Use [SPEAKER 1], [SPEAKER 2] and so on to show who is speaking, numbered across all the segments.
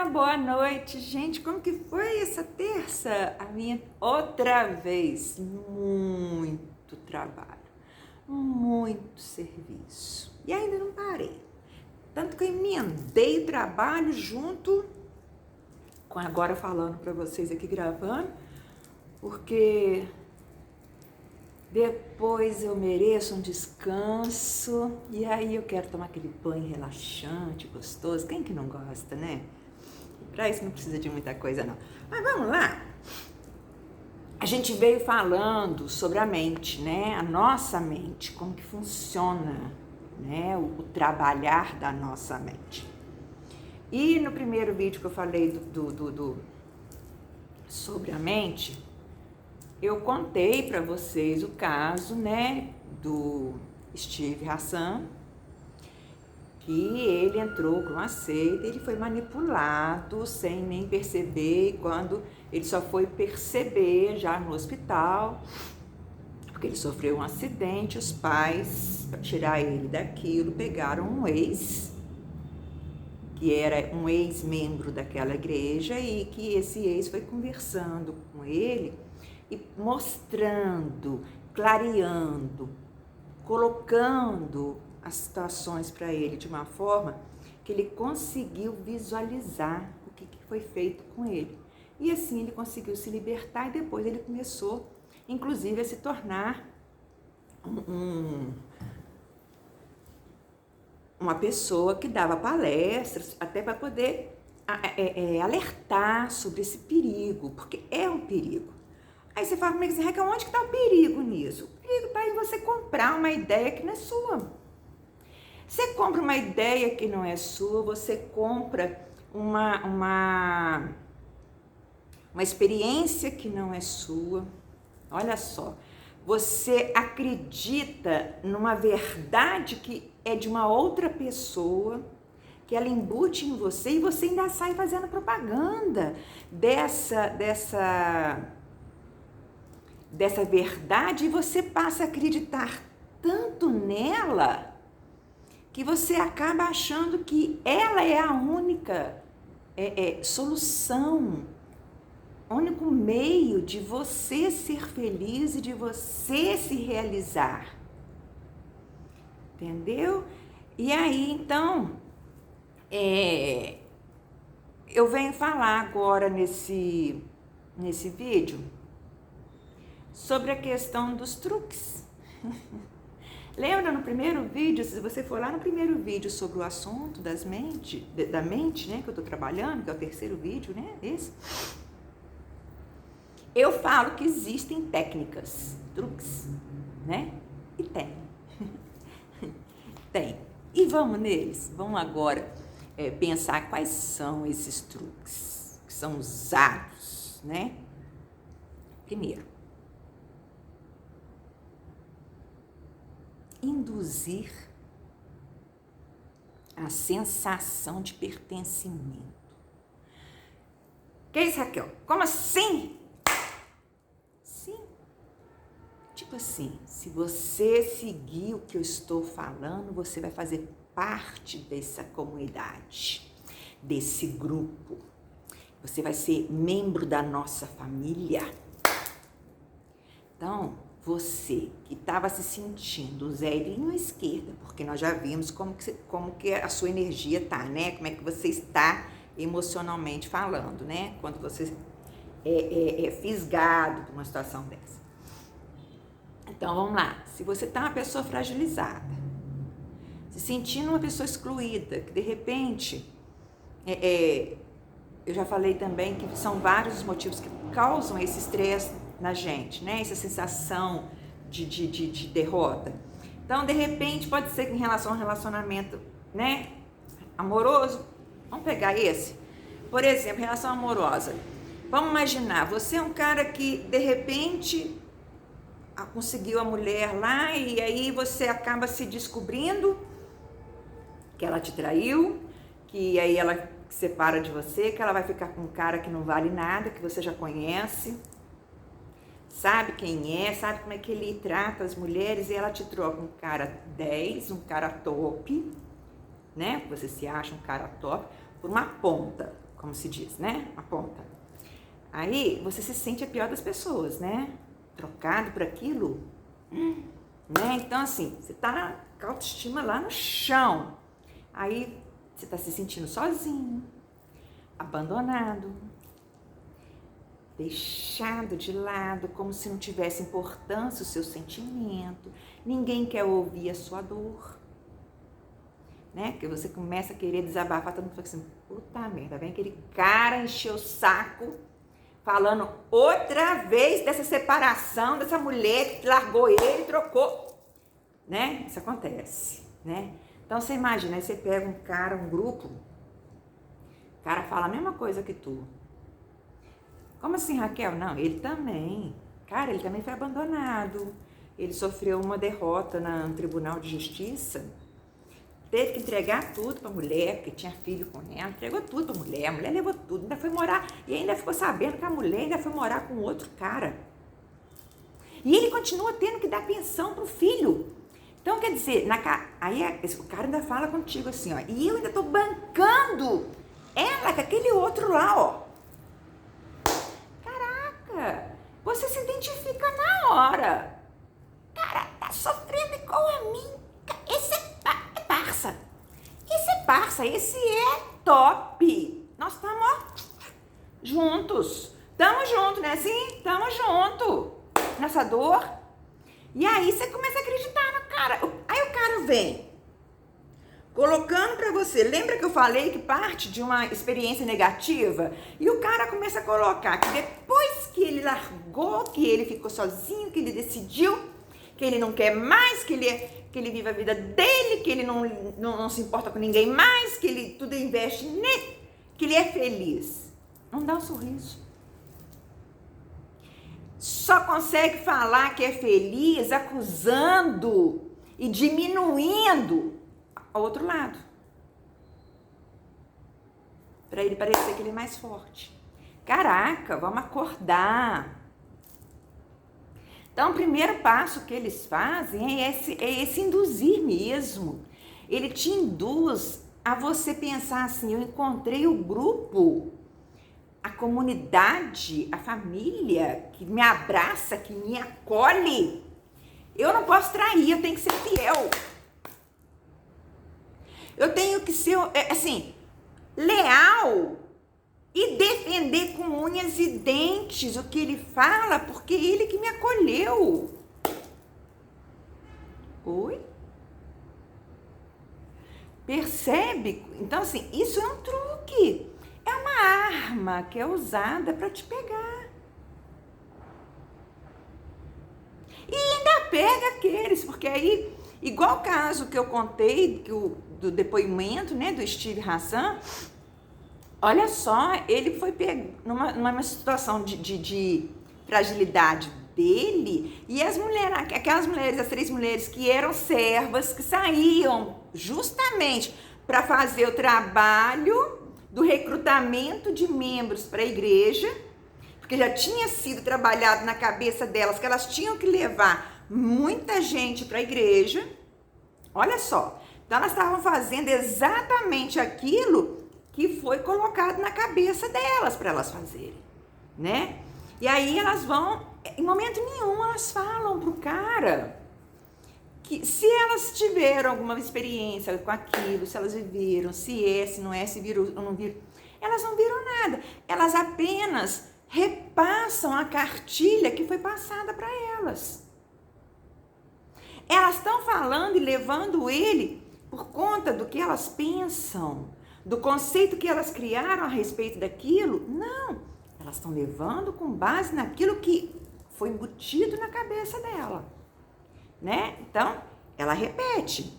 [SPEAKER 1] Olá, boa noite, gente. Como que foi essa terça? A minha outra vez, muito trabalho, muito serviço. E ainda não parei. Tanto que eu emendei o trabalho junto com agora falando para vocês aqui gravando, porque depois eu mereço um descanso e aí eu quero tomar aquele banho relaxante, gostoso. Quem que não gosta, né? Para isso não precisa de muita coisa não. Mas vamos lá. A gente veio falando sobre a mente, né? A nossa mente, como que funciona, né? O trabalhar da nossa mente. E no primeiro vídeo que eu falei sobre a mente, eu contei para vocês o caso, né, do Steve Hassan, que ele entrou para uma seita, ele foi manipulado sem nem perceber, e quando ele só foi perceber já no hospital, porque ele sofreu um acidente, os pais, para tirar ele daquilo, pegaram um ex, que era um ex-membro daquela igreja, e que esse ex foi conversando com ele e mostrando, clareando, colocando as situações para ele de uma forma que ele conseguiu visualizar o que foi feito com ele. E assim ele conseguiu se libertar e depois ele começou, inclusive, a se tornar uma pessoa que dava palestras até para poder alertar sobre esse perigo, porque é um perigo. Aí você fala comigo assim, Raquel, onde que está o perigo nisso? O perigo está em você comprar uma ideia que não é sua. Você compra uma ideia que não é sua, você compra uma experiência que não é sua. Olha só, você acredita numa verdade que é de uma outra pessoa, que ela embute em você e você ainda sai fazendo propaganda dessa verdade e você passa a acreditar tanto nela que você acaba achando que ela é a única solução, o único meio de você ser feliz e de você se realizar. Entendeu? E aí, então, eu venho falar agora nesse vídeo sobre a questão dos truques. Lembra no primeiro vídeo, se você for lá no primeiro vídeo sobre o assunto da mente, né, que eu tô trabalhando, que é o terceiro vídeo, né, esse, eu falo que existem técnicas, truques, né, e tem. Tem. E vamos neles, vamos agora pensar quais são esses truques que são usados, né. Primeiro, induzir a sensação de pertencimento. Que isso, Raquel? Como assim? Sim. Tipo assim, se você seguir o que eu estou falando, você vai fazer parte dessa comunidade, desse grupo. Você vai ser membro da nossa família. Então, você que estava se sentindo zelinho à esquerda, porque nós já vimos como que a sua energia tá, né? Como é que você está emocionalmente falando, né? Quando você é fisgado por uma situação dessa. Então, vamos lá. Se você tá uma pessoa fragilizada, se sentindo uma pessoa excluída, que de repente, eu já falei também que são vários os motivos que causam esse estresse na gente, né? Essa sensação de derrota. Então, de repente, pode ser que em relação a um relacionamento, né, amoroso, vamos pegar esse. Por exemplo, relação amorosa. Vamos imaginar, você é um cara que, de repente, conseguiu a mulher lá e aí você acaba se descobrindo que ela te traiu, que aí ela se separa de você, que ela vai ficar com um cara que não vale nada, que você já conhece, sabe quem é, sabe como é que ele trata as mulheres, e ela te troca um cara 10, um cara top, né? Você se acha um cara top, por uma ponta, como se diz, né? A ponta. Aí você se sente a pior das pessoas, né? Trocado por aquilo. Né? Então, assim, você tá com a autoestima lá no chão. Aí você tá se sentindo sozinho, abandonado, deixado de lado, como se não tivesse importância o seu sentimento. Ninguém quer ouvir a sua dor. Né? Porque você começa a querer desabafar, todo mundo fala assim, puta merda, vem aquele cara encher o saco, falando outra vez dessa separação, dessa mulher que largou ele e trocou. Né? Isso acontece, né? Então você imagina, aí você pega um cara, um grupo, o cara fala a mesma coisa que tu. Como assim, Raquel? Não, ele também. Cara, ele também foi abandonado. Ele sofreu uma derrota no Tribunal de Justiça. Teve que entregar tudo pra mulher, porque tinha filho com ela. Entregou tudo pra mulher. A mulher levou tudo. Ainda foi morar. E ainda ficou sabendo que a mulher ainda foi morar com outro cara. E ele continua tendo que dar pensão pro filho. Então, quer dizer, aí o cara ainda fala contigo assim, ó. E eu ainda tô bancando ela com aquele outro lá, ó. Você se identifica na hora. Cara, tá sofrendo igual a mim. Esse é parça. Esse é parça. Esse é top. Nós estamos juntos. Tamo junto, né? Sim, tamo junto. Nessa dor. E aí você começa a acreditar no cara. Aí o cara vem colocando pra você, lembra que eu falei que parte de uma experiência negativa? E o cara começa a colocar que depois que ele largou, que ele ficou sozinho, que ele decidiu, que ele não quer mais, que ele vive a vida dele, que ele não se importa com ninguém mais, que ele tudo investe nele, que ele é feliz. Não dá um sorriso. Só consegue falar que é feliz acusando e diminuindo ao outro lado, para ele parecer que ele é mais forte. Caraca, vamos acordar. Então, o primeiro passo que eles fazem é esse induzir mesmo. Ele te induz a você pensar assim, eu encontrei o grupo, a comunidade, a família que me abraça, que me acolhe. Eu não posso trair, eu tenho que ser fiel. Eu tenho que ser, assim, leal e defender com unhas e dentes o que ele fala, porque ele que me acolheu. Oi? Percebe? Então, assim, isso é um truque. É uma arma que é usada para te pegar. E ainda pega aqueles, porque aí, igual o caso que eu contei, do depoimento, né, do Steve Hassan, olha só, ele foi pego numa situação de fragilidade dele, e aquelas mulheres, as 3 mulheres que eram servas, que saíam justamente para fazer o trabalho do recrutamento de membros para a igreja, porque já tinha sido trabalhado na cabeça delas que elas tinham que levar muita gente para a igreja. Olha só, então elas estavam fazendo exatamente aquilo que foi colocado na cabeça delas para elas fazerem, né? E aí elas vão, em momento nenhum elas falam pro cara que se elas tiveram alguma experiência com aquilo, se elas viveram, se é, se não é, se viram ou não viram, elas não viram nada. Elas apenas repassam a cartilha que foi passada para elas. Elas estão falando e levando ele por conta do que elas pensam, do conceito que elas criaram a respeito daquilo. Não, elas estão levando com base naquilo que foi embutido na cabeça dela, né? Então, ela repete.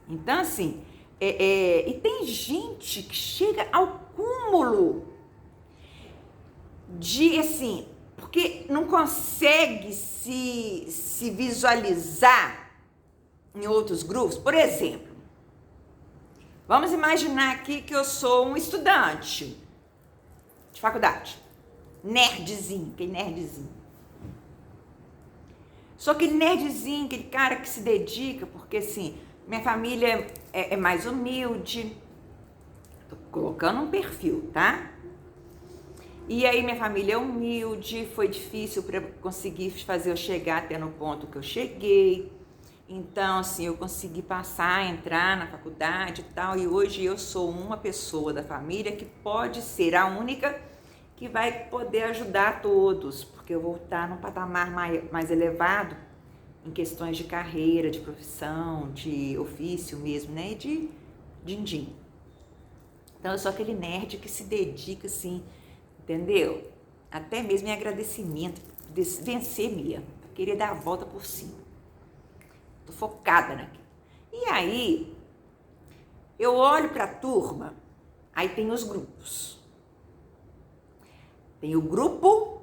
[SPEAKER 1] Então, assim, e tem gente que chega ao cúmulo de, assim, porque não consegue se visualizar em outros grupos. Por exemplo, vamos imaginar aqui que eu sou um estudante de faculdade, nerdzinho, aquele nerdzinho. Sou aquele nerdzinho, aquele cara que se dedica, porque assim, minha família é mais humilde, Tô colocando um perfil, tá? E aí minha família é humilde, foi difícil para conseguir fazer eu chegar até no ponto que eu cheguei. Então, assim, eu consegui passar, entrar na faculdade e tal, e hoje eu sou uma pessoa da família que pode ser a única que vai poder ajudar todos, porque eu vou estar num patamar mais elevado em questões de carreira, de profissão, de ofício mesmo, né, de din-din. Então, eu sou aquele nerd que se dedica, assim, entendeu? Até mesmo em agradecimento, vencer mesmo, querer dar a volta por cima. Tô focada naquilo. E aí, eu olho para a turma, aí tem os grupos. Tem o grupo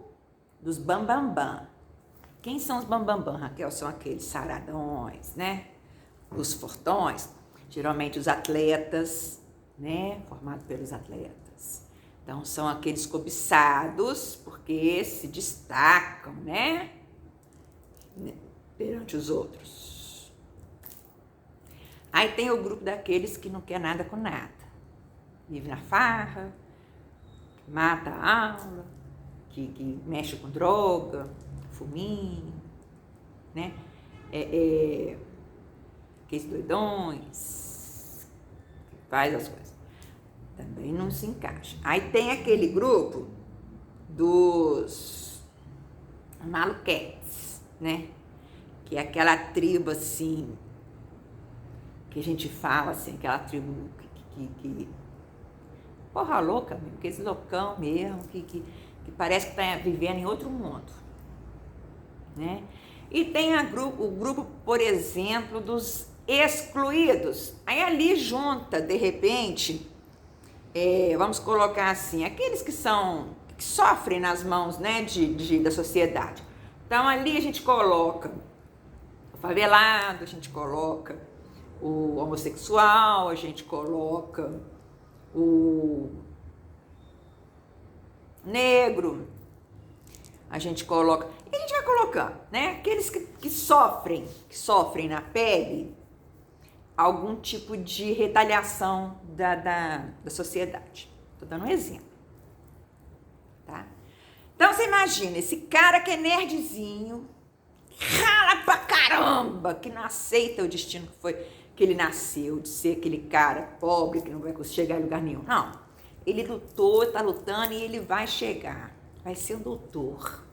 [SPEAKER 1] dos bambambam. Quem são os bambambam, Raquel? São aqueles saradões, né? Os fortões, geralmente os atletas, né? Formados pelos atletas. Então, são aqueles cobiçados, porque se destacam, né? Perante os outros. Aí tem o grupo daqueles que não quer nada com nada. Vive na farra, mata a aula, que mexe com droga, fuminho, né? Aqueles doidões, que faz as coisas. Também não se encaixa. Aí tem aquele grupo dos maluquetes, né? Que é aquela tribo assim, que a gente fala assim, aquela tribo que porra louca mesmo, aqueles loucão mesmo, que parece que tá vivendo em outro mundo, né? E tem o grupo, por exemplo, dos excluídos. Aí ali junta, de repente, vamos colocar assim, aqueles que sofrem nas mãos, né, da sociedade. Então ali a gente coloca o favelado, a gente coloca o homossexual, a gente coloca o negro, a gente coloca, e a gente vai colocando, né? Aqueles que sofrem na pele algum tipo de retaliação da sociedade. Tô dando um exemplo, tá? Então você imagina, esse cara que é nerdzinho, rala pra caramba, que não aceita o destino que ele nasceu, de ser aquele cara pobre que não vai chegar em lugar nenhum. Não, ele lutou, tá lutando e ele vai chegar, vai ser um doutor.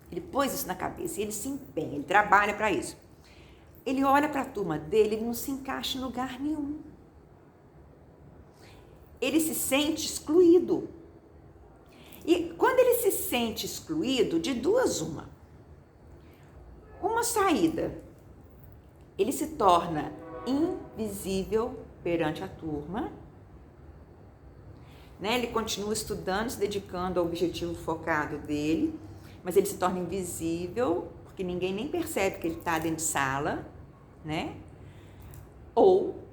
[SPEAKER 1] Ele pôs isso na cabeça e ele se empenha, ele trabalha para isso. Ele olha para a turma dele, ele não se encaixa em lugar nenhum. Ele se sente excluído. E quando ele se sente excluído, de duas uma saída, ele se torna invisível perante a turma, né? Ele continua estudando, se dedicando ao objetivo focado dele, mas ele se torna invisível, porque ninguém nem percebe que ele está dentro de sala, né? Ou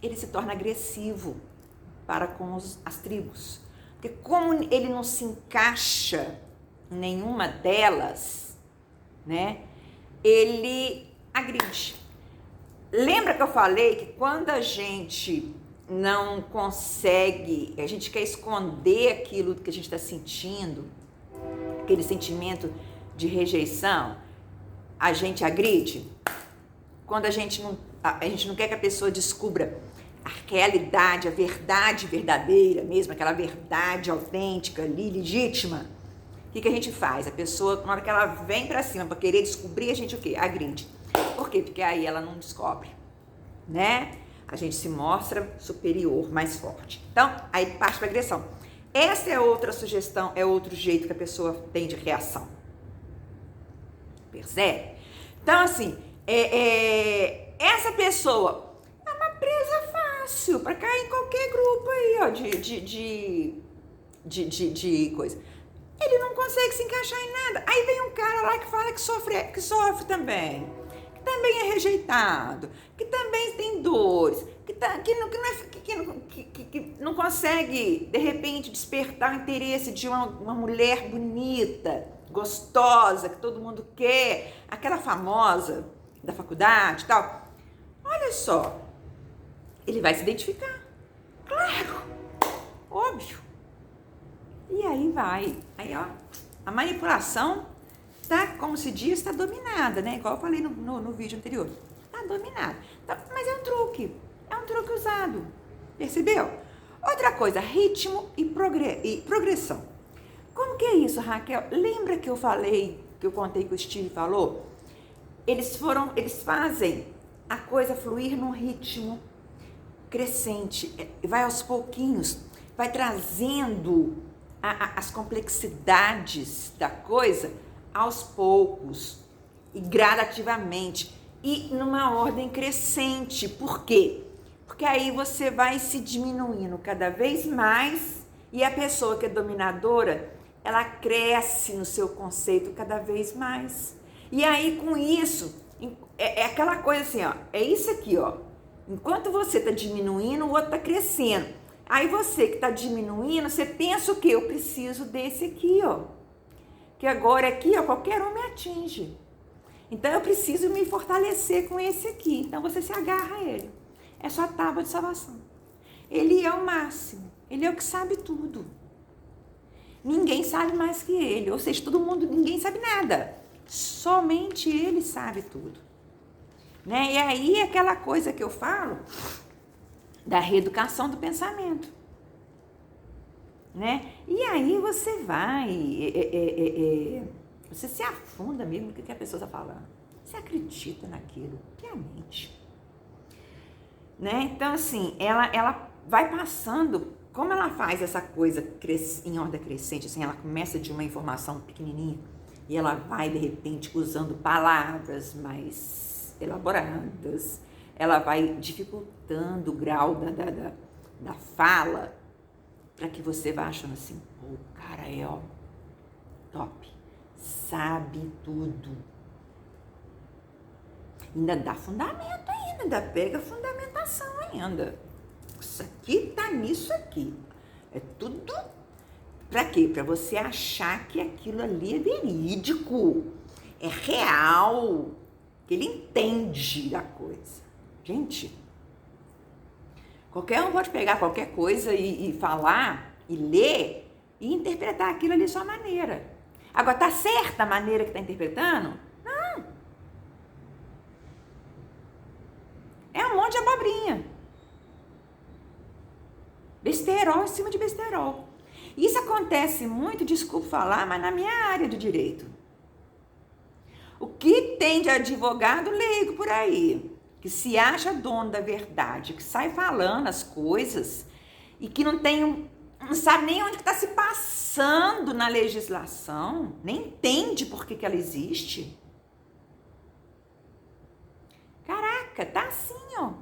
[SPEAKER 1] ele se torna agressivo para com as tribos. Porque como ele não se encaixa em nenhuma delas, né? Ele agride. Lembra que eu falei que quando a gente não consegue, a gente quer esconder aquilo que a gente está sentindo, aquele sentimento de rejeição, a gente agride? Quando a gente não quer que a pessoa descubra a realidade, a verdade verdadeira mesmo, aquela verdade autêntica ali, legítima, o que a gente faz? A pessoa, na hora que ela vem pra cima pra querer descobrir, a gente o quê? Agride. Por quê? Porque aí ela não descobre, né? A gente se mostra superior, mais forte. Então, aí parte pra agressão. Essa é outra sugestão, é outro jeito que a pessoa tem de reação. Percebe? Então, assim, essa pessoa é uma presa fácil para cair em qualquer grupo aí, ó, de coisa. Ele não consegue se encaixar em nada. Aí vem um cara lá que fala que sofre também, que também é rejeitado, que também tem dores, que não consegue, de repente, despertar o interesse de uma mulher bonita, gostosa, que todo mundo quer, aquela famosa da faculdade e tal. Olha só, ele vai se identificar. Claro, aí vai. Aí, ó, a manipulação tá, como se diz, está dominada, né? Igual eu falei no vídeo anterior. Tá dominada. Tá, mas é um truque usado. Percebeu? Outra coisa, ritmo e progressão. Como que é isso, Raquel? Lembra que eu falei, que eu contei que o Steve falou? Eles fazem a coisa fluir num ritmo crescente, vai aos pouquinhos, vai trazendo as complexidades da coisa aos poucos e gradativamente e numa ordem crescente. Por quê? Porque aí você vai se diminuindo cada vez mais e a pessoa que é dominadora, ela cresce no seu conceito cada vez mais. E aí com isso, é aquela coisa assim, ó, é isso aqui, ó. Enquanto você está diminuindo, o outro está crescendo. Aí você que está diminuindo, você pensa o quê? Eu preciso desse aqui, ó. Que agora aqui, ó, qualquer um me atinge. Então eu preciso me fortalecer com esse aqui. Então você se agarra a ele. É sua tábua de salvação. Ele é o máximo. Ele é o que sabe tudo. Ninguém sabe mais que ele. Ou seja, todo mundo, ninguém sabe nada. Somente ele sabe tudo. Né? E aí aquela coisa que eu falo da reeducação do pensamento. Né? E aí você vai, você se afunda mesmo no que a pessoa está falando. Você acredita naquilo, que é a mente. Né? Então, assim, ela vai passando, como ela faz essa coisa em ordem crescente, assim, ela começa de uma informação pequenininha e ela vai, de repente, usando palavras mais elaboradas, ela vai dificultando o grau da fala, para que você vá achando assim, pô, o cara é, ó, top, sabe tudo. Ainda dá fundamento ainda, ainda pega fundamentação ainda. Isso aqui tá nisso aqui. É tudo para quê? Para você achar que aquilo ali é verídico, é real, que ele entende da coisa. Gente, qualquer um pode pegar qualquer coisa e falar, e ler, e interpretar aquilo ali à sua maneira. Agora, tá certa a maneira que tá interpretando? Não. É um monte de abobrinha. Besterol em cima de besterol. Isso acontece muito, desculpa falar, mas na minha área de direito. O que tem de advogado leigo por aí, que se acha dono da verdade, que sai falando as coisas e que não sabe nem onde está se passando na legislação, nem entende por que ela existe. Caraca, tá assim, ó.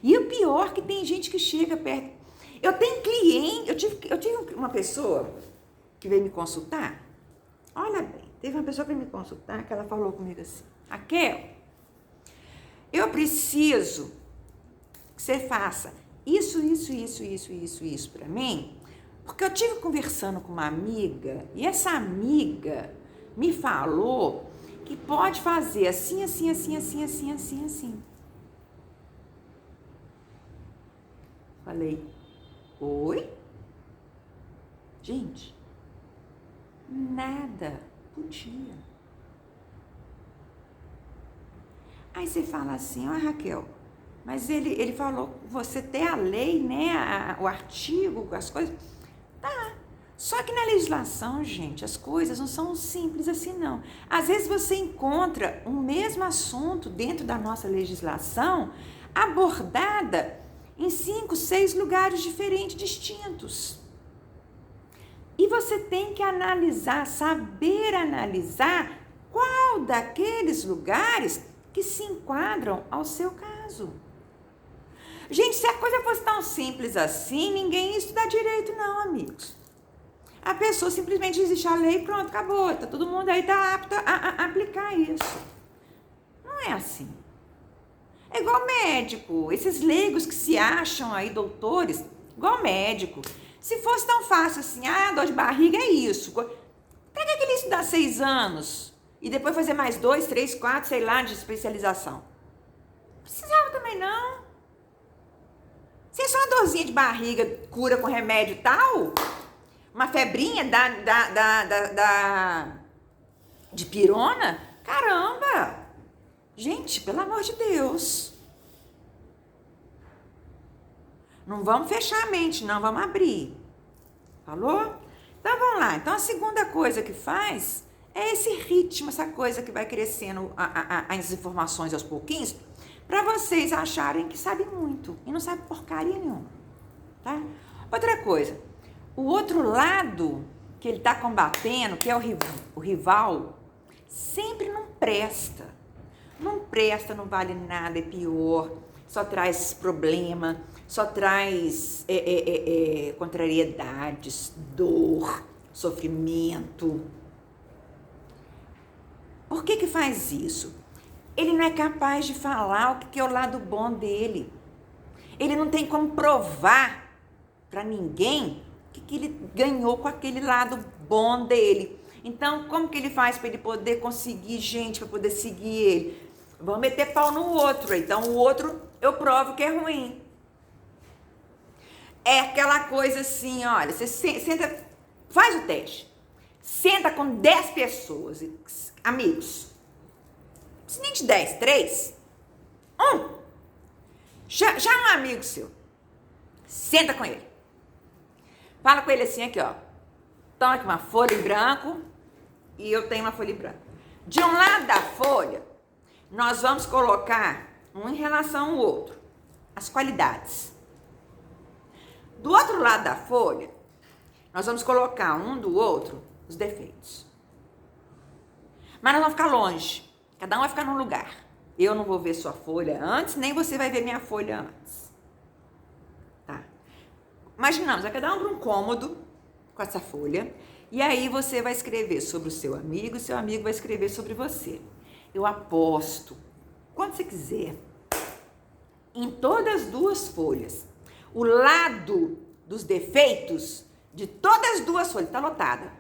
[SPEAKER 1] E o pior é que tem gente que chega perto. Eu tenho cliente, eu tive uma pessoa que veio me consultar. Olha bem, teve uma pessoa que veio me consultar que ela falou comigo assim: Raquel, eu preciso que você faça isso para mim, porque eu tive conversando com uma amiga e essa amiga me falou que pode fazer assim. Falei, oi? Gente, nada podia. Aí você fala assim, ó Raquel, mas ele falou, você tem a lei, né, o artigo, as coisas. Tá, só que na legislação, gente, as coisas não são simples assim não. Às vezes você encontra o mesmo assunto dentro da nossa legislação abordada em 5, 6 lugares diferentes, distintos. E você tem que analisar, saber analisar qual daqueles lugares que se enquadram ao seu caso. Gente, se a coisa fosse tão simples assim, ninguém ia estudar direito não, amigos. A pessoa simplesmente existe a lei e pronto, acabou. Tá, todo mundo aí tá apto a aplicar isso. Não é assim. É igual médico, esses leigos que se acham aí doutores, igual médico. Se fosse tão fácil assim, dor de barriga é isso. Pra que ele estudar 6 anos e depois fazer mais 2, 3, 4, sei lá, de especialização? Não precisava também não. Se é só uma dorzinha de barriga, cura com remédio e tal, uma febrinha de pirona, caramba! Gente, pelo amor de Deus. Não vamos fechar a mente, não, vamos abrir. Falou? Então vamos lá. Então a segunda coisa que faz é esse ritmo, essa coisa que vai crescendo as informações aos pouquinhos, para vocês acharem que sabem muito e não sabem porcaria nenhuma, tá? Outra coisa, o outro lado que ele está combatendo, que é o rival, sempre não presta. Não presta, não vale nada, é pior, só traz problema, só traz contrariedades, dor, sofrimento. Por que faz isso? Ele não é capaz de falar o que é o lado bom dele. Ele não tem como provar para ninguém o que ele ganhou com aquele lado bom dele. Então, como que ele faz para ele poder conseguir gente, para poder seguir ele? Vamos meter pau no outro. Então, o outro eu provo que é ruim. É aquela coisa assim, olha, você senta, faz o teste. Senta com 10 pessoas, amigos. Se nem de 10, 3, 1. Já um amigo seu. Senta com ele. Fala com ele assim, aqui, ó. Toma aqui uma folha em branco e eu tenho uma folha em branco. De um lado da folha, nós vamos colocar um em relação ao outro, as qualidades. Do outro lado da folha, nós vamos colocar um do outro os defeitos. Mas nós vamos ficar longe. Cada um vai ficar num lugar. Eu não vou ver sua folha antes, nem você vai ver minha folha antes. Tá? Imaginamos, vai cada um para um cômodo com essa folha. E aí você vai escrever sobre o seu amigo e seu amigo vai escrever sobre você. Eu aposto, quando você quiser, em todas as duas folhas, o lado dos defeitos de todas as duas folhas está lotada.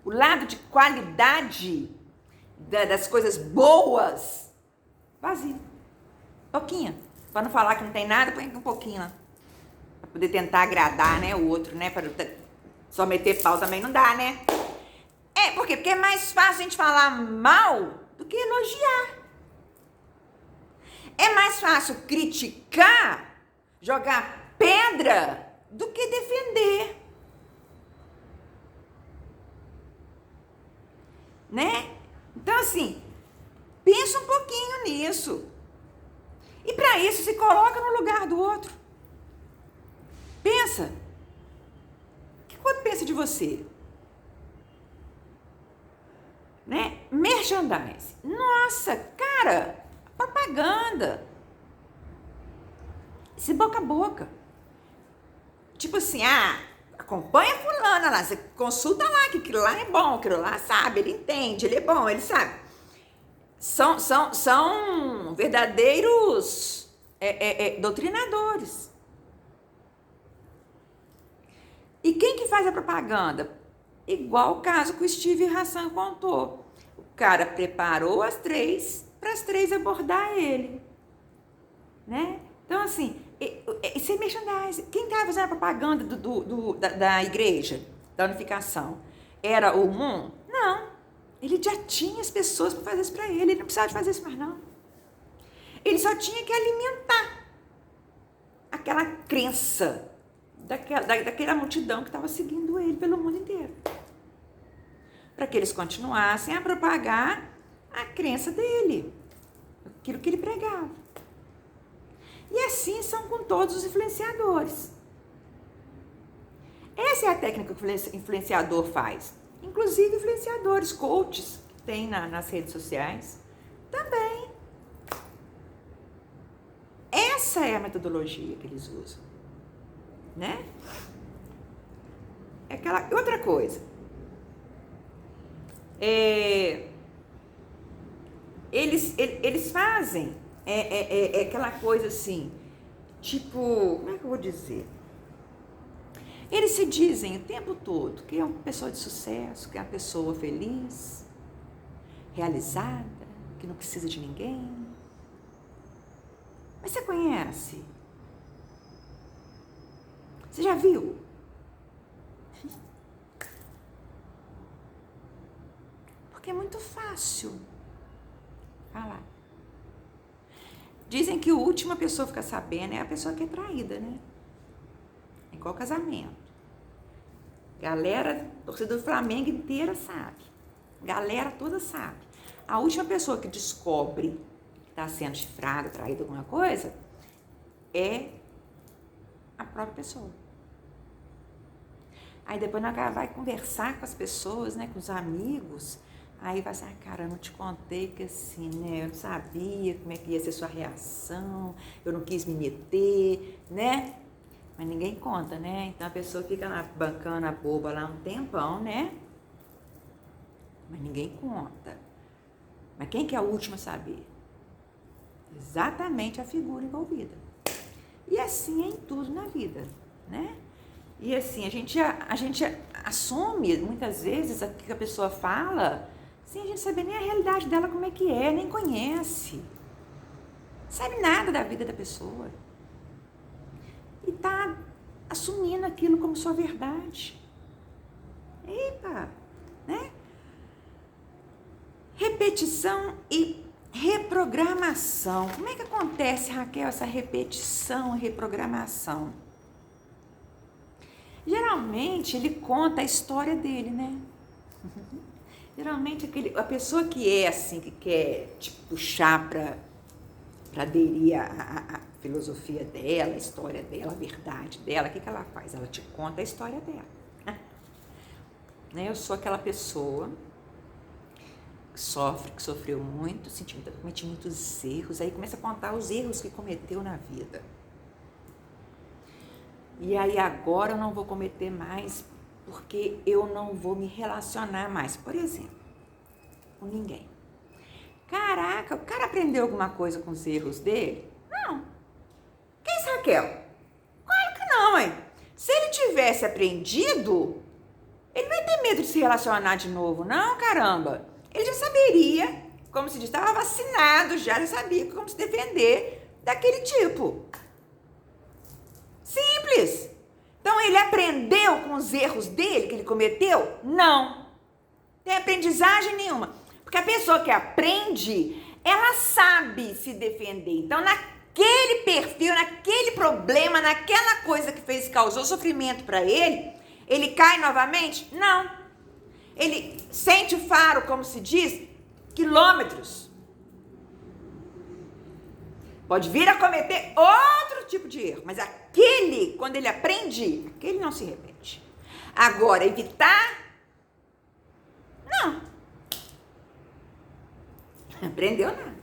[SPEAKER 1] O lado de qualidade das coisas boas, vazio. Pouquinho. Para não falar que não tem nada, põe um pouquinho lá. Para poder tentar agradar, né, o outro, né? Para só meter pau também não dá, né? Por quê? Porque é mais fácil a gente falar mal do que elogiar. É mais fácil criticar, jogar pedra, do que defender. Né? Então, assim, pensa um pouquinho nisso. E para isso, se coloca no lugar do outro. Pensa. O que o outro pensa de você? Né? Merchandise. Nossa, cara, propaganda. Isso é boca a boca. Tipo assim, acompanha fulana lá, você consulta lá, que aquilo lá é bom, aquilo lá sabe, ele entende, ele é bom, ele sabe. São verdadeiros doutrinadores. E quem que faz a propaganda? Igual o caso que o Steve Hassan contou. O cara preparou as 3 para as 3 abordar ele. Né? Então, assim, isso é merchandising. Quem estava fazendo a propaganda da igreja, da unificação, era o Moon? Não. Ele já tinha as pessoas para fazer isso para ele. Ele não precisava de fazer isso mais, não. Ele só tinha que alimentar aquela crença daquela multidão que estava seguindo ele pelo mundo inteiro. Para que eles continuassem a propagar a crença dele, aquilo que ele pregava. E assim são com todos os influenciadores. Essa é a técnica que o influenciador faz. Inclusive influenciadores, coaches que tem nas redes sociais também. Essa é a metodologia que eles usam. Né? É aquela outra coisa. Eles fazem aquela coisa assim, tipo, como é que eu vou dizer? Eles se dizem o tempo todo que é uma pessoa de sucesso, que é uma pessoa feliz, realizada, que não precisa de ninguém. Mas você conhece? Você já viu? muito fácil falar. Dizem que a última pessoa a ficar sabendo é a pessoa que é traída, né? É igual casamento. Galera, torcedor do Flamengo inteira sabe. Galera toda sabe. A última pessoa que descobre que está sendo chifrada, traída, alguma coisa, é a própria pessoa. Aí depois ela vai conversar com as pessoas, né, com os amigos, aí vai assim, cara, eu não te contei que assim, né, eu não sabia como é que ia ser sua reação, eu não quis me meter, né? Mas ninguém conta, né? Então a pessoa fica lá bancando a boba lá um tempão, né? Mas ninguém conta. Mas quem que é a última a saber? Exatamente a figura envolvida. E assim é em tudo na vida, né? E assim, a gente assume muitas vezes o que a pessoa fala, sem a gente saber nem a realidade dela, como é que é, nem conhece. Não sabe nada da vida da pessoa. E tá assumindo aquilo como sua verdade. Epa, né? Repetição e reprogramação. Como é que acontece, Raquel, essa repetição e reprogramação? Geralmente ele conta a história dele, né? Geralmente a pessoa que é assim, que quer te puxar para aderir à filosofia dela, a história dela, a verdade dela, o que ela faz? Ela te conta a história dela. Né? Eu sou aquela pessoa que sofre, que sofreu muito, cometi muitos erros, aí começa a contar os erros que cometeu na vida. E aí agora eu não vou cometer mais, porque eu não vou me relacionar mais, por exemplo, com ninguém. Caraca, o cara aprendeu alguma coisa com os erros dele? Não. Que isso, Raquel? Claro que não, hein? Se ele tivesse aprendido, ele não ia ter medo de se relacionar de novo, não, caramba. Ele já saberia, como se diz, estava vacinado já sabia como se defender daquele tipo. Simples. Então, ele aprendeu com os erros dele que ele cometeu? Não. Tem aprendizagem nenhuma. Porque a pessoa que aprende, ela sabe se defender. Então, naquele perfil, naquele problema, naquela coisa que causou sofrimento para ele cai novamente? Não. Ele sente o faro, como se diz, quilômetros. Pode vir a cometer outro tipo de erro, mas aquele, quando ele aprende, aquele não se repete. Agora, evitar? Não. Aprendeu nada.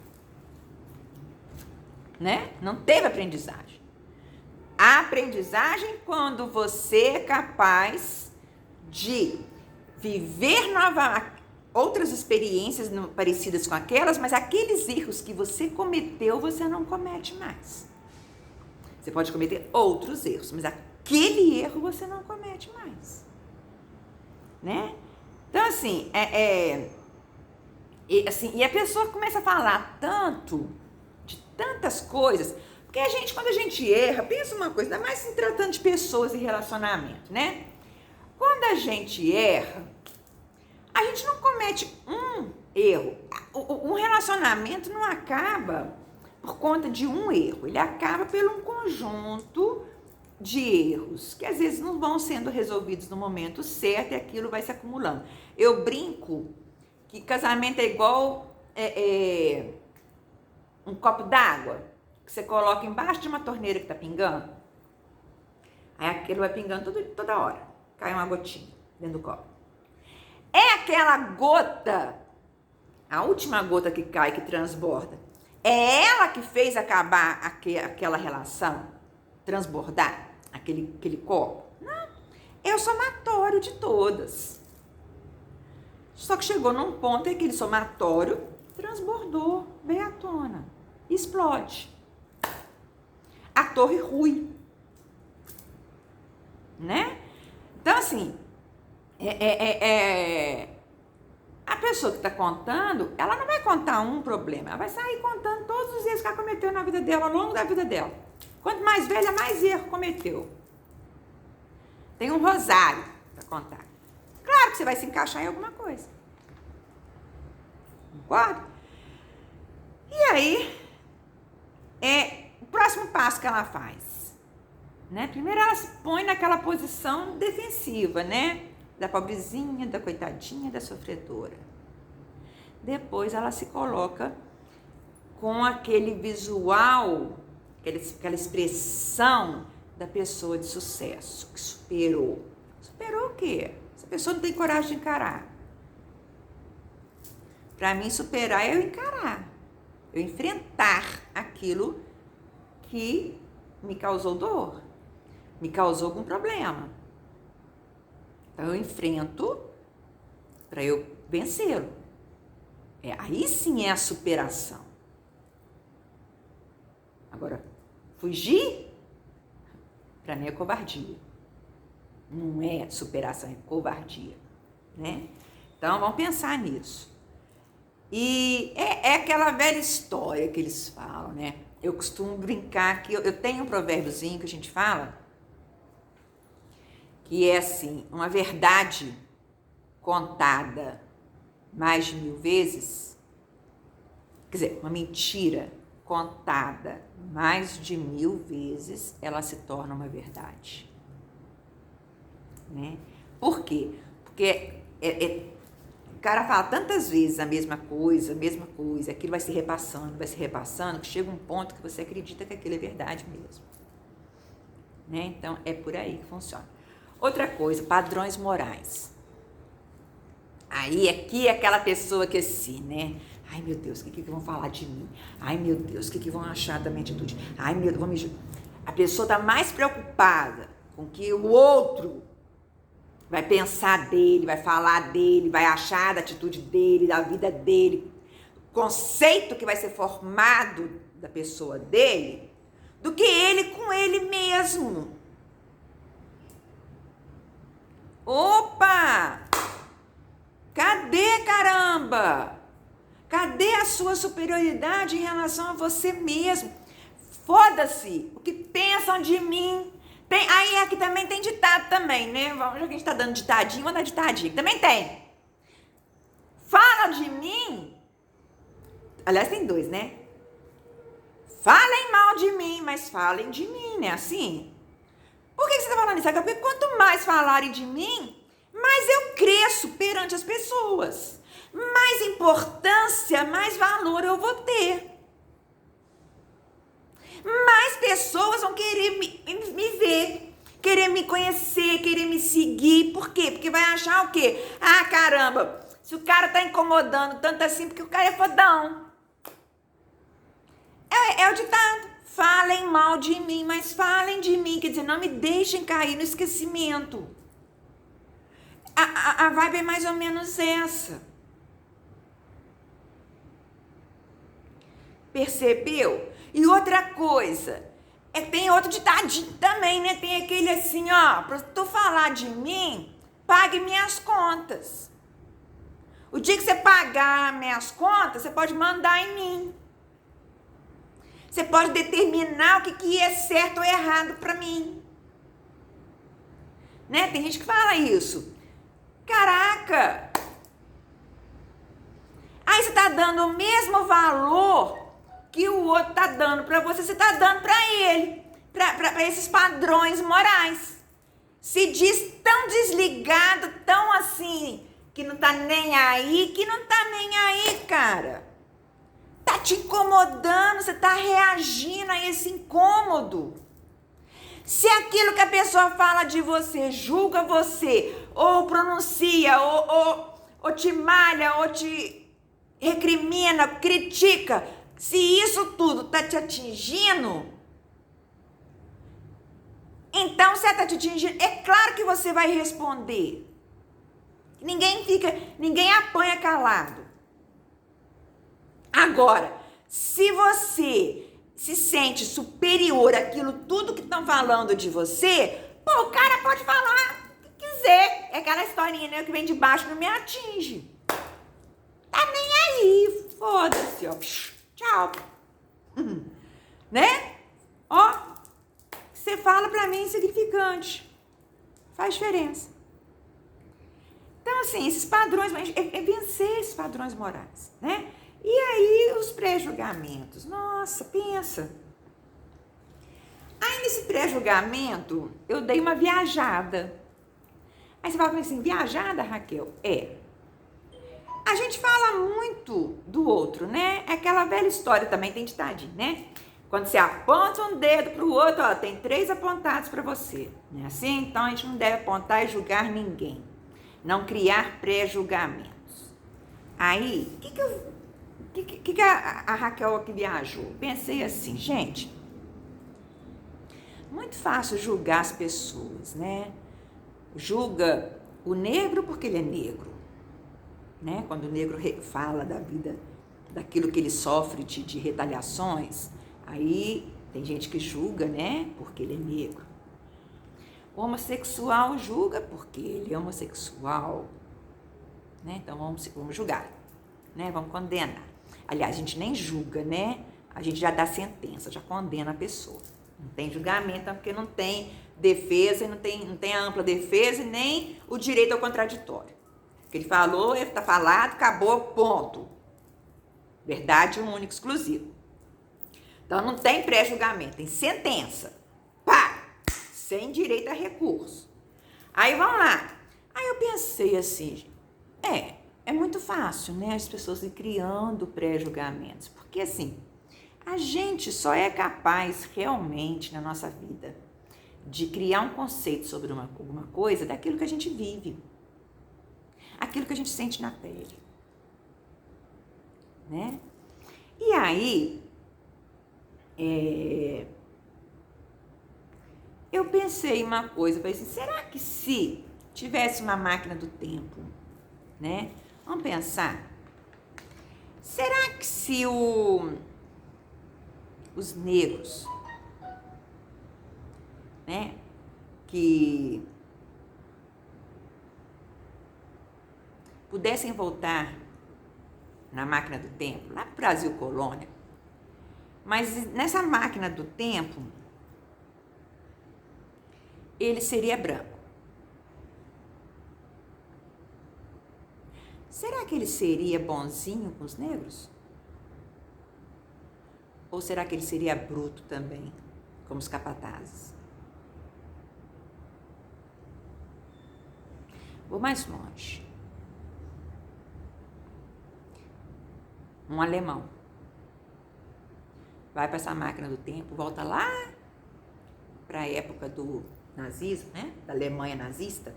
[SPEAKER 1] Né? Não teve aprendizagem. A aprendizagem quando você é capaz de viver outras experiências parecidas com aquelas, mas aqueles erros que você cometeu, você não comete mais. Você pode cometer outros erros, mas aquele erro você não comete mais. Né? Então, assim, e a pessoa começa a falar tanto, de tantas coisas, porque quando a gente erra, pensa uma coisa, ainda mais se tratando de pessoas e relacionamento, né? Quando a gente erra, a gente não comete um erro. Um relacionamento não acaba por conta de um erro, ele acaba por um conjunto de erros, que às vezes não vão sendo resolvidos no momento certo e aquilo vai se acumulando. Eu brinco que casamento é igual um copo d'água que você coloca embaixo de uma torneira que está pingando. Aí aquilo vai pingando toda hora. Cai uma gotinha dentro do copo. É aquela gota, a última gota que cai, que transborda. É ela que fez acabar aquela relação, transbordar aquele copo? Não. É o somatório de todas. Só que chegou num ponto em que aquele somatório transbordou, veio à tona, explode. A torre rui. Né? Então, assim, a pessoa que está contando, ela não vai contar um problema, ela vai sair contando todos os erros que ela cometeu na vida dela, ao longo da vida dela. Quanto mais velha, mais erro cometeu. Tem um rosário para contar. Claro que você vai se encaixar em alguma coisa. Concorda? E aí, o próximo passo que ela faz, né? Primeiro ela se põe naquela posição defensiva, né? Da pobrezinha, da coitadinha, da sofredora. Depois ela se coloca com aquele visual, aquela expressão da pessoa de sucesso, que superou. Superou o quê? Essa pessoa não tem coragem de encarar. Para mim, superar é eu encarar. Eu enfrentar aquilo que me causou dor, me causou algum problema. Então, eu enfrento para eu vencê-lo. Aí sim é a superação. Agora, fugir, para mim é covardia. Não é superação, é covardia, né? Então, vamos pensar nisso. E é aquela velha história que eles falam, né? Eu costumo brincar que eu tenho um provérbiozinho que a gente fala, que é assim, uma verdade contada mais de 1000 vezes, quer dizer, uma mentira contada mais de 1000 vezes, ela se torna uma verdade. Né? Por quê? Porque o cara fala tantas vezes a mesma coisa, aquilo vai se repassando, que chega um ponto que você acredita que aquilo é verdade mesmo. Né? Então, é por aí que funciona. Outra coisa, padrões morais. Aí, aqui é aquela pessoa que assim, né? Ai, meu Deus, o que vão falar de mim? Ai, meu Deus, o que vão achar da minha atitude? Ai, meu Deus, a pessoa está mais preocupada com que o outro vai pensar dele, vai falar dele, vai achar da atitude dele, da vida dele, o conceito que vai ser formado da pessoa dele, do que ele com ele mesmo. Opa! Cadê, caramba? Cadê a sua superioridade em relação a você mesmo? Foda-se o que pensam de mim. Aí aqui também tem ditado também, né? Já que a gente tá dando ditadinho, vamos dar ditadinho. Também tem. Fala de mim. Aliás, tem 2, né? Falem mal de mim, mas falem de mim, né? Assim. Por que você tá falando isso? Porque quanto mais falarem de mim, mais eu cresço perante as pessoas. Mais importância, mais valor eu vou ter. Mais pessoas vão querer me ver, querer me conhecer, querer me seguir. Por quê? Porque vai achar o quê? Ah, caramba, se o cara tá incomodando tanto assim, porque o cara é fodão. É o ditado. Falem mal de mim, mas falem de mim. Quer dizer, não me deixem cair no esquecimento. A vibe é mais ou menos essa. Percebeu? E outra coisa, tem outro ditadinho também, né? Tem aquele assim, ó, pra tu falar de mim, pague minhas contas. O dia que você pagar minhas contas, você pode mandar em mim. Você pode determinar o que é certo ou errado pra mim. Né? Tem gente que fala isso. Caraca! Aí você tá dando o mesmo valor que o outro tá dando pra você tá dando pra ele, pra esses padrões morais. Se diz tão desligado, tão assim, que não tá nem aí, cara. Tá te incomodando, você tá reagindo a esse incômodo. Se aquilo que a pessoa fala de você, julga você, ou pronuncia, ou te malha, ou te recrimina, critica, se isso tudo tá te atingindo, então se tá te atingindo, é claro que você vai responder. Ninguém apanha calado. Agora, se você se sente superior àquilo tudo que estão falando de você, pô, o cara pode falar o que quiser. É aquela historinha, né, que vem de baixo não me atinge. Tá nem aí, foda-se, ó. Tchau. Né? Ó, você fala pra mim é insignificante. Faz diferença. Então, assim, esses padrões, é vencer esses padrões morais, né? E aí, os pré-julgamentos. Nossa, pensa. Aí, nesse pré-julgamento, eu dei uma viajada. Aí você fala assim, viajada, Raquel? É. A gente fala muito do outro, né? É aquela velha história também, tem ditadinho, né? Quando você aponta um dedo pro outro, ó, tem 3 apontados para você. Não é assim? Então, a gente não deve apontar e julgar ninguém. Não criar pré-julgamentos. Aí, o que a Raquel aqui viajou? Pensei assim, gente, muito fácil julgar as pessoas, né? Julga o negro porque ele é negro, né? Quando o negro fala da vida, daquilo que ele sofre de retaliações, aí tem gente que julga, né? Porque ele é negro. O homossexual julga porque ele é homossexual, né? Então vamos julgar, né? Vamos condenar. Aliás, a gente nem julga, né? A gente já dá sentença, já condena a pessoa. Não tem julgamento, porque não tem defesa, não tem a ampla defesa e nem o direito ao contraditório. O que ele falou, ele está falado, acabou, ponto. Verdade única, exclusiva. Então não tem pré-julgamento, tem sentença. Pá! Sem direito a recurso. Aí vamos lá. Aí eu pensei assim, é muito fácil, né? As pessoas ir criando pré-julgamentos. Porque assim, a gente só é capaz realmente na nossa vida de criar um conceito sobre alguma coisa daquilo que a gente vive. Aquilo que a gente sente na pele. Né? E aí, eu pensei em uma coisa, falei assim, será que se tivesse uma máquina do tempo, né? Vamos pensar, será que se os negros, né, que pudessem voltar na máquina do tempo, lá pro Brasil colônia, mas nessa máquina do tempo, ele seria branco. Será que ele seria bonzinho com os negros? Ou será que ele seria bruto também, como os capatazes? Vou mais longe. Um alemão vai para essa máquina do tempo, volta lá para a época do nazismo, né? Da Alemanha nazista.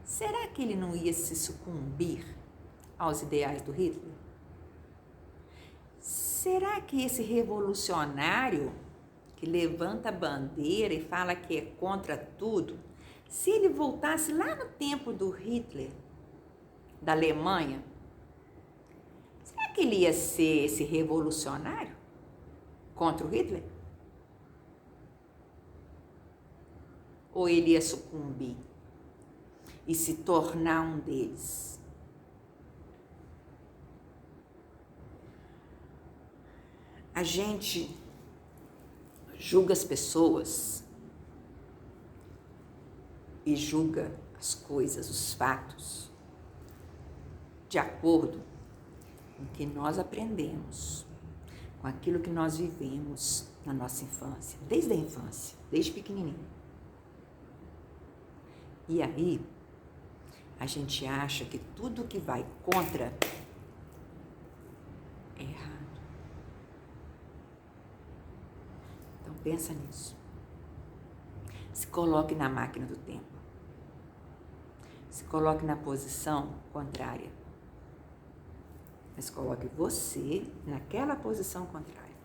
[SPEAKER 1] Será que ele não ia se sucumbir aos ideais do Hitler? Será que esse revolucionário que levanta a bandeira e fala que é contra tudo, se ele voltasse lá no tempo do Hitler, da Alemanha, será que ele ia ser esse revolucionário contra o Hitler? Ou ele ia sucumbir e se tornar um deles? A gente julga as pessoas e julga as coisas, os fatos, de acordo com o que nós aprendemos, com aquilo que nós vivemos na nossa infância, desde a infância, desde pequenininho. E aí, a gente acha que tudo que vai contra é errado. Então, pensa nisso. Se coloque na máquina do tempo. Se coloque na posição contrária. Mas coloque você naquela posição contrária.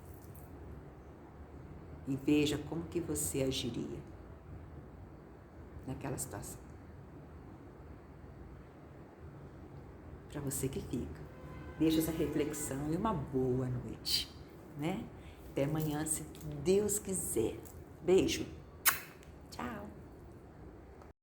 [SPEAKER 1] E veja como que você agiria naquela situação. Para você que fica. Deixa essa reflexão e uma boa noite, né? Até amanhã, se Deus quiser. Beijo.